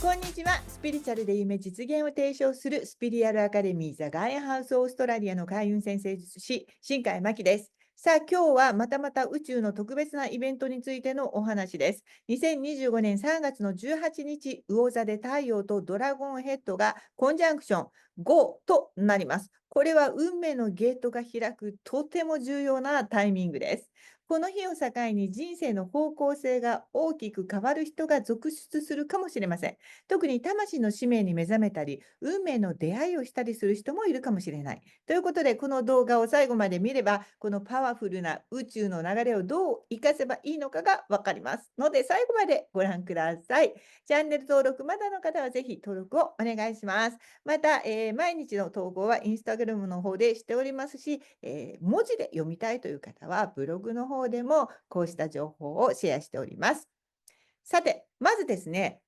こんにちは。スピリチュアルで夢実現を提唱するスピリアルアカデミーザ・ガイアハウスオーストラリアの開運先生術師、新海真希です。さあ、今日はまたまた宇宙の特別なイベントについてのお話です。2025年3月の18日、魚座で太陽とドラゴンヘッドがコンジャンクション5となります。これは運命のゲートが開くとても重要なタイミングです。この日を境に人生の方向性が大きく変わる人が続出するかもしれません。特に魂の使命に目覚めたり、運命の出会いをしたりする人もいるかもしれない。ということで、この動画を最後まで見れば、このパワフルな宇宙の流れをどう活かせばいいのかがわかります。ので、最後までご覧ください。チャンネル登録まだの方はぜひ登録をお願いします。また、毎日の投稿はインスタグラムの方でしておりますし、文字で読みたいという方はブログの方でもこうした情報をシェアしております。さて、まずですね、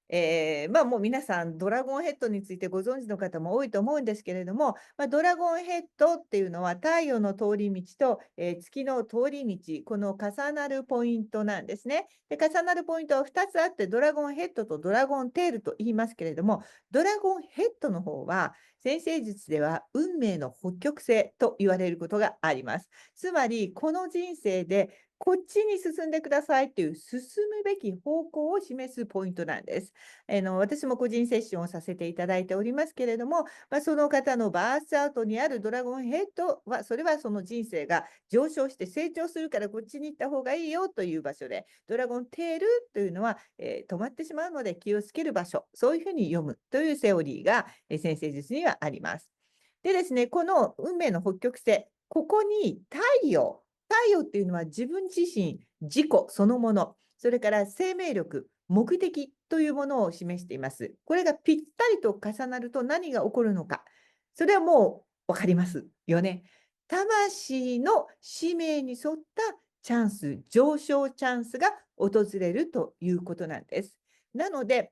もう皆さんドラゴンヘッドについてご存知の方も多いと思うんですけれども、ドラゴンヘッドっていうのは太陽の通り道と、月の通り道、この重なるポイントなんですね。で、重なるポイントは2つあって、ドラゴンヘッドとドラゴンテールと言いますけれども、ドラゴンヘッドの方は、占星術では運命の北極星と言われることがあります。つまり、この人生でこっちに進んでくださいっていう進むべき方向を示すポイントなんです。私も個人セッションをさせていただいておりますけれども、その方のバースアウトにあるドラゴンヘッドは、それはその人生が上昇して成長するからこっちに行った方がいいよという場所で、ドラゴンテールというのは、止まってしまうので気をつける場所、そういうふうに読むというセオリーが、先生術にはあります。でですね、この運命の北極星、ここに太陽っていうのは自分自身、自己そのもの、それから生命力、目的というものを示しています。これがぴったりと重なると何が起こるのか。それはもう分かりますよね。魂の使命に沿ったチャンス、上昇チャンスが訪れるということなんです。なので、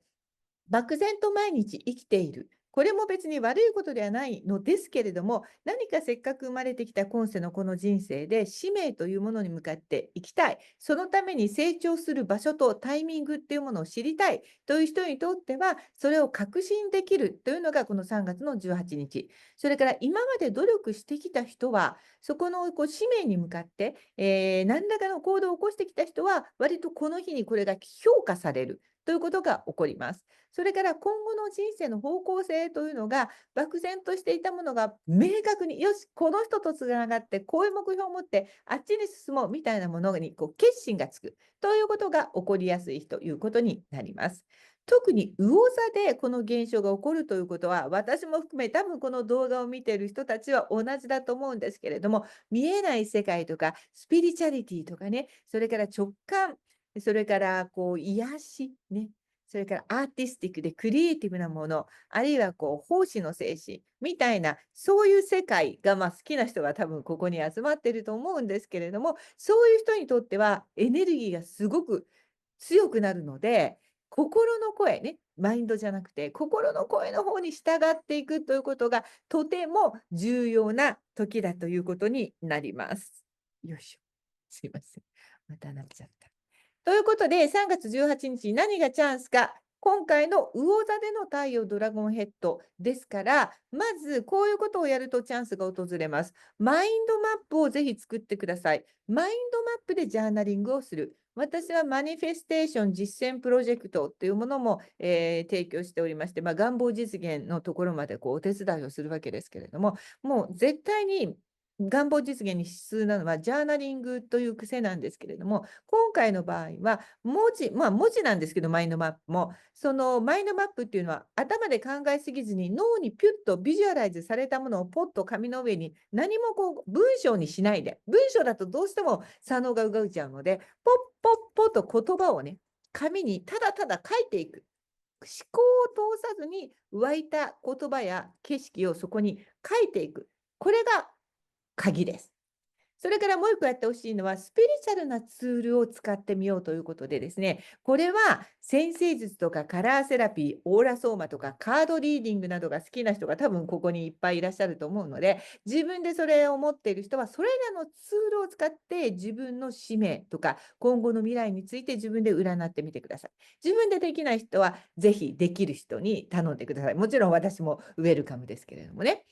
漠然と毎日生きている。これも別に悪いことではないのですけれども、何かせっかく生まれてきた今世のこの人生で使命というものに向かって生きたい。そのために成長する場所とタイミングっていうものを知りたいという人にとっては、それを確信できるというのがこの3月の18日。それから今まで努力してきた人は、そこの使命に向かって、何らかの行動を起こしてきた人は、割とこの日にこれが評価されるということが起こります。それから今後の人生の方向性というのが、漠然としていたものが明確に、よし、この人とつながって、こういう目標を持って、あっちに進もうみたいなものに決心がつくということが起こりやすいということになります。特に魚座でこの現象が起こるということは、私も含め多分この動画を見ている人たちは同じだと思うんですけれども、見えない世界とかスピリチャリティとかね、それから直感、それから癒し、ね、それからアーティスティックでクリエイティブなもの、あるいは奉仕の精神みたいな、そういう世界が、好きな人が多分ここに集まってると思うんですけれども、そういう人にとってはエネルギーがすごく強くなるので、心の声ね、マインドじゃなくて、心の声の方に従っていくということがとても重要な時だということになります。よいしょ。すいません。またなっちゃった。ということで、3月18日に何がチャンスか、今回の魚座での太陽ドラゴンヘッドですから、まずこういうことをやるとチャンスが訪れます。マインドマップをぜひ作ってください。マインドマップでジャーナリングをする。私はマニフェステーション実践プロジェクトというものも、提供しておりまして、願望実現のところまでお手伝いをするわけですけれども、もう絶対に願望実現に必須なのはジャーナリングという癖なんですけれども、今回の場合は文字なんですけど、マインドマップも、そのマインドマップっていうのは頭で考えすぎずに脳にピュッとビジュアライズされたものをポッと紙の上に何も文章にしないで、文章だとどうしても左脳が動いちゃうので、ポッポッポッと言葉をね、紙にただただ書いていく。思考を通さずに湧いた言葉や景色をそこに書いていく。これが鍵です。それからもう一個やってほしいのは、スピリチュアルなツールを使ってみようということでですね、これは占星術とかカラーセラピー、オーラソーマとかカードリーディングなどが好きな人が多分ここにいっぱいいらっしゃると思うので、自分でそれを持っている人は、それらのツールを使って自分の使命とか今後の未来について自分で占ってみてください。自分でできない人は、ぜひできる人に頼んでください。もちろん私もウェルカムですけれどもね。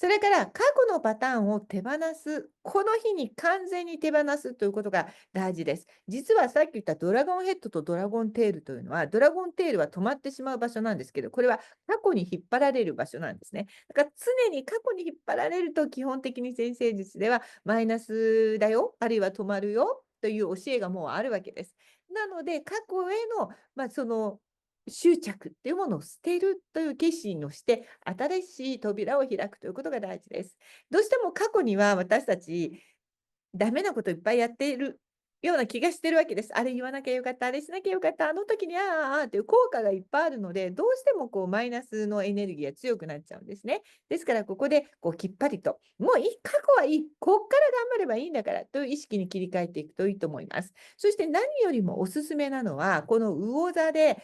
それから過去のパターンを手放す。この日に完全に手放すということが大事です。実はさっき言ったドラゴンヘッドとドラゴンテールというのは、ドラゴンテールは止まってしまう場所なんですけど、これは過去に引っ張られる場所なんですね。だから常に過去に引っ張られると、基本的に占星術ではマイナスだよ、あるいは止まるよという教えがもうあるわけです。なので、過去への、その執着っていうものを捨てるという決心をして、新しい扉を開くということが大事です。どうしても過去には私たち、ダメなこといっぱいやっているような気がしてるわけです。あれ言わなきゃよかった、あれしなきゃよかった、あの時にああという効果がいっぱいあるので、どうしてもこうマイナスのエネルギーが強くなっちゃうんですね。ですからここでこうきっぱりと、もういい、過去はいい、こっから頑張ればいいんだからという意識に切り替えていくといいと思います。そして何よりもおすすめなのは、この魚座で、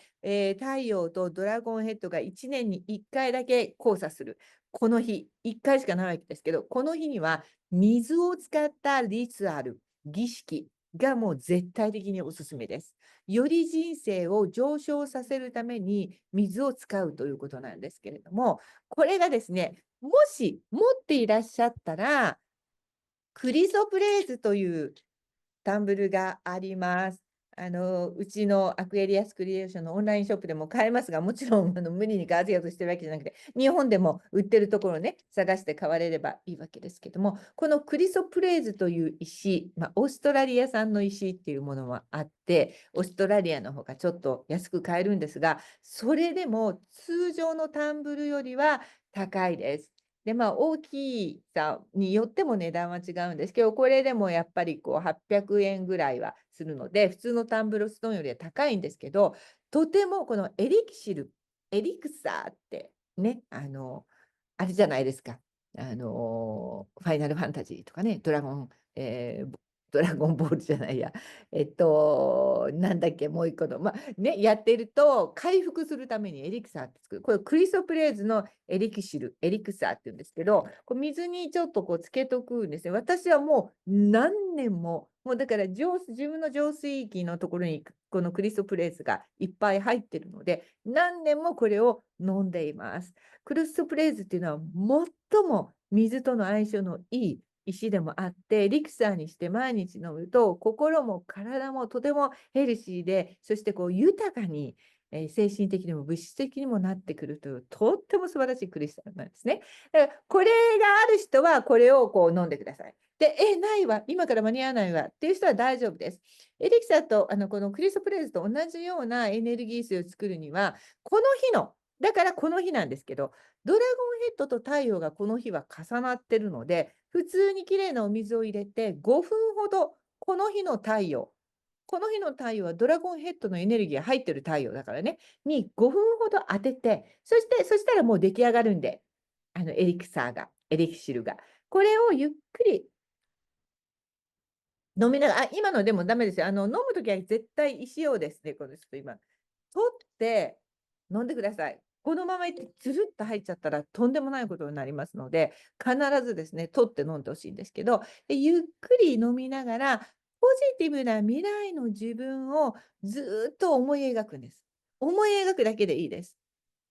太陽とドラゴンヘッドが1年に1回だけ交差する。この日、1回しかないわけですけど、この日には水を使ったリツアル、儀式がもう絶対的におすすめです。より人生を上昇させるために水を使うということなんですけれども、これがですね、もし持っていらっしゃったら、クリソプレーズというタンブルがあります。うちのアクエリアスクリエーションのオンラインショップでも買えますが、もちろん無理にガーゼアとしてるわけじゃなくて、日本でも売ってるところをね、探して買われればいいわけですけども、このクリソプレーズという石、オーストラリア産の石っていうものもあって、オーストラリアの方がちょっと安く買えるんですが、それでも通常のタンブルよりは高いです。で、大きさによっても値段は違うんですけど、これでもやっぱりこう800円ぐらいはするので、普通のタンブルストーンよりは高いんですけど、とてもこのエリキシル、エリクサーってね、あれじゃないですか。ファイナルファンタジーとかね、ドラゴンボールじゃないや、なんだっけ、もう一個の、やってると、回復するためにエリクサーって作る。これ、クリソプレーズのエリキシル、エリクサーって言うんですけど、こう水にちょっとこうつけとくんですね。私はもう何年も、もうだから自分の浄水域のところにこのクリソプレーズがいっぱい入ってるので、何年もこれを飲んでいます。クリソプレーズっていうのは最も水との相性のいい石でもあって、エリクサーにして毎日飲むと、心も体もとてもヘルシーで、そしてこう豊かに、精神的にも物質的にもなってくるという、とっても素晴らしいクリスタルなんですね。だからこれがある人は、これをこう飲んでください。で、ないわ、今から間に合わないわっていう人は大丈夫です。エリクサーとこのクリストプレイズと同じようなエネルギー水を作るには、この日の、だからこの日なんですけど、ドラゴンヘッドと太陽がこの日は重なってるので、普通にきれいなお水を入れて5分ほど、この日の太陽、この日の太陽はドラゴンヘッドのエネルギーが入ってる太陽だからね、に5分ほど当てて、そしたらもう出来上がるんで、エリクサーが、エリキシルが。これをゆっくり飲みながら、今のでもダメですよ。飲むときは絶対石をですね、このちょっと今、取って飲んでください。このままいってつるっと入っちゃったらとんでもないことになりますので、必ずですね、取って飲んでほしいんですけど、ゆっくり飲みながら、ポジティブな未来の自分をずっと思い描くんです。思い描くだけでいいです。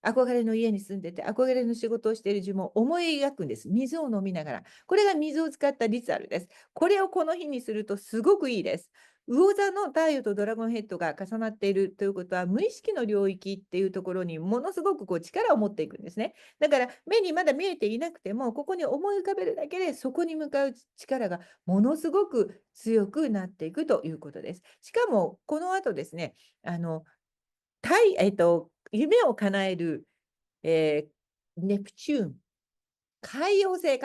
憧れの家に住んでて、憧れの仕事をしている自分を思い描くんです。水を飲みながら。これが水を使ったリツアルです。これをこの日にするとすごくいいです。魚座の太陽とドラゴンヘッドが重なっているということは、無意識の領域っていうところにものすごくこう力を持っていくんですね。だから目にまだ見えていなくても、ここに思い浮かべるだけで、そこに向かう力がものすごく強くなっていくということです。しかも、この後ですね、あの、夢を叶える、ネプチューン、海洋星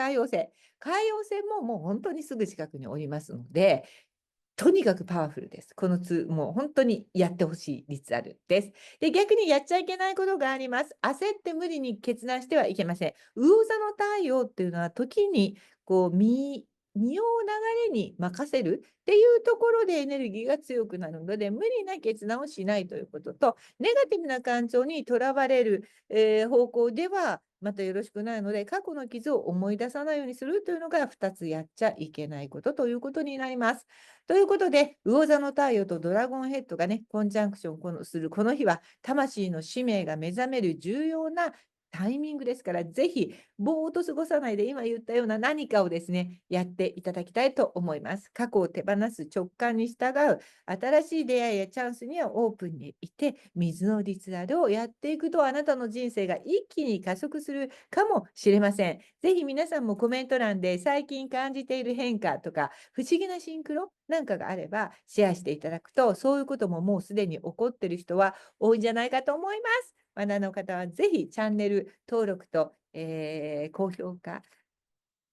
ももう本当にすぐ近くにおりますので、とにかくパワフルです。このもう本当にやってほしい率あるです。で、逆にやっちゃいけないことがあります。焦って無理に決断してはいけません。魚座の太陽っていうのは時にこう身を流れに任せるっていうところでエネルギーが強くなるので、無理な決断をしないということと、ネガティブな感情にとらわれる、方向ではまたよろしくないので、過去の傷を思い出さないようにするというのが2つやっちゃいけないことということになります。ということで、魚座の太陽とドラゴンヘッドがね、コンジャンクションするこの日は、魂の使命が目覚める重要なタイミングですから、ぜひぼーっと過ごさないで、今言ったような何かをですね、やっていただきたいと思います。過去を手放す直感に従う、新しい出会いやチャンスにはオープンにいて、水のリツアルをやっていくと、あなたの人生が一気に加速するかもしれません。ぜひ皆さんもコメント欄で最近感じている変化とか、不思議なシンクロなんかがあればシェアしていただくと、そういうことももうすでに起こっている人は多いんじゃないかと思います。まだの方はぜひチャンネル登録と、高評価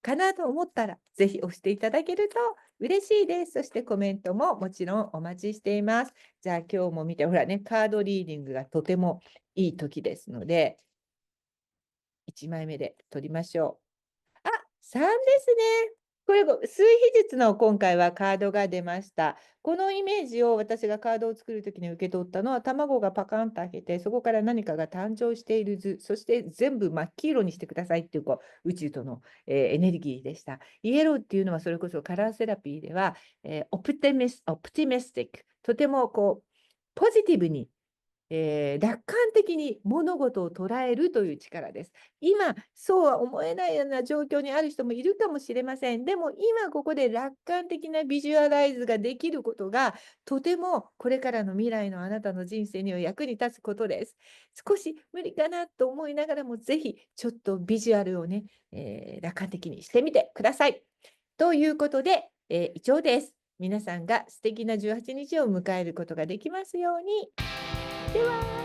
かなと思ったら、ぜひ押していただけると嬉しいです。そしてコメントももちろんお待ちしています。じゃあ今日も見て、ほらね、カードリーディングがとてもいい時ですので、1枚目で取りましょう。あ、3ですね。これ、数比術の今回はカードが出ました。このイメージを私がカードを作るときに受け取ったのは、卵がパカンと開けて、そこから何かが誕生している図、そして全部真っ黄色にしてくださいっていう、宇宙との、エネルギーでした。イエローっていうのは、それこそカラーセラピーでは、オプティミスティック、とてもポジティブに楽観的に物事を捉えるという力です。今、そうは思えないような状況にある人もいるかもしれません。でも今ここで楽観的なビジュアライズができることが、とてもこれからの未来のあなたの人生には役に立つことです。少し無理かなと思いながらも、ぜひちょっとビジュアルをね、楽観的にしてみてください。ということで、以上です。皆さんが素敵な18日を迎えることができますように。では。